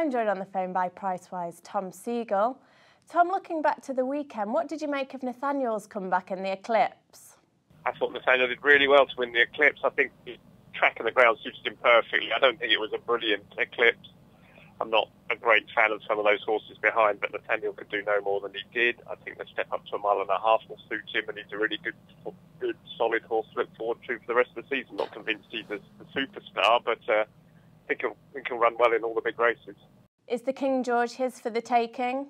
I'm joined on the phone by Pricewise Tom Siegel. Tom, looking back to the weekend, what did you make of Nathaniel's comeback in the Eclipse? I thought Nathaniel did really well to win the Eclipse. I think the track and the ground suited him perfectly. I don't think it was a brilliant Eclipse. I'm not a great fan of some of those horses behind, but Nathaniel could do no more than he did. I think the step up to 1.5 miles will suit him, and he's a really good, solid horse to look forward to for the rest of the season. Not convinced he's a superstar, but I think he'll run well in all the big races. Is the King George his for the taking?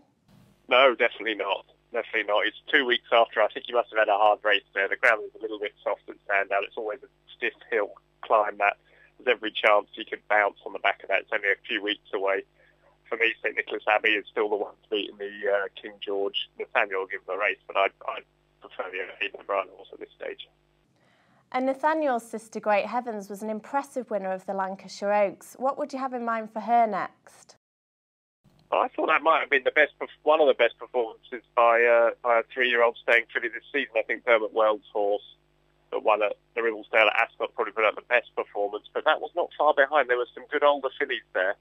No, definitely not. Definitely not. It's 2 weeks after. I think he must have had a hard race there. The ground is a little bit soft at Sandown. It's always a stiff hill climb that there's every chance he could bounce on the back of that. It's only a few weeks away. For me, St Nicholas Abbey is still the one to beat in the King George. Nathaniel will give him a race, but I'd prefer the Aidan O'Brien horse at this stage. And Nathaniel's sister, Great Heavens, was an impressive winner of the Lancashire Oaks. What would you have in mind for her next? I thought that might have been one of the best performances by a 3-year-old staying filly this season. I think Dermot Wells' horse that won at the Ribblesdale at Ascot probably put out the best performance, but that was not far behind. There were some good older fillies there.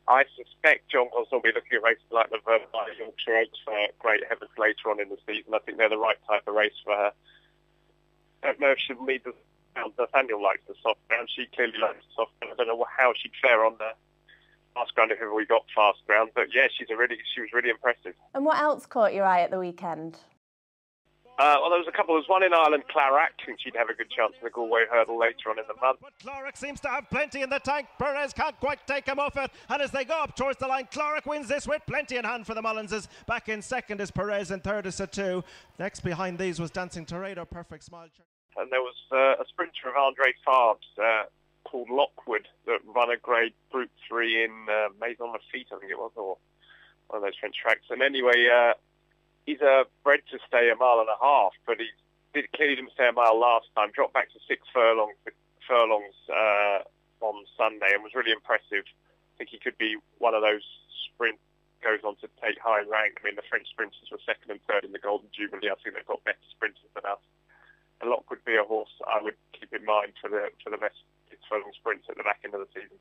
I suspect John Gosnell will be looking at races like the Vermont Yorkshire Oaks for Great Heavens later on in the season. I think they're the right type of race for her. I don't know if she'll need the ground. Nathaniel likes the soft ground. She clearly likes the soft ground. I don't know how she'd fare on the fast ground if ever we got fast ground, but yeah, she was really impressive. And what else caught your eye at the weekend? Well, there was a couple. There was one in Ireland, Clarac. I think she'd have a good chance in the Galway hurdle later on in the month. But Clarac seems to have plenty in the tank. Perez can't quite take him off it. And as they go up towards the line, Clarac wins this with plenty in hand for the Mullinses. Back in second is Perez and third is Satu. Next behind these was Dancing Tornado, Perfect Smile. And there was a sprinter of Andre Farb's called Lockwood that ran a grade Group 3 in Maison Lafitte, I think it was, or one of those French tracks. And anyway, he's bred to stay 1.5 miles, but he clearly didn't stay a mile last time. Dropped back to 6 furlongs on Sunday and was really impressive. I think he could be one of those sprint goes on to take high rank. I mean, the French sprinters were second and third in the Golden Jubilee. I think they've got better sprinters than us. And Lock would be a horse I would keep in mind for the best 6 furlong sprints at the back end of the season.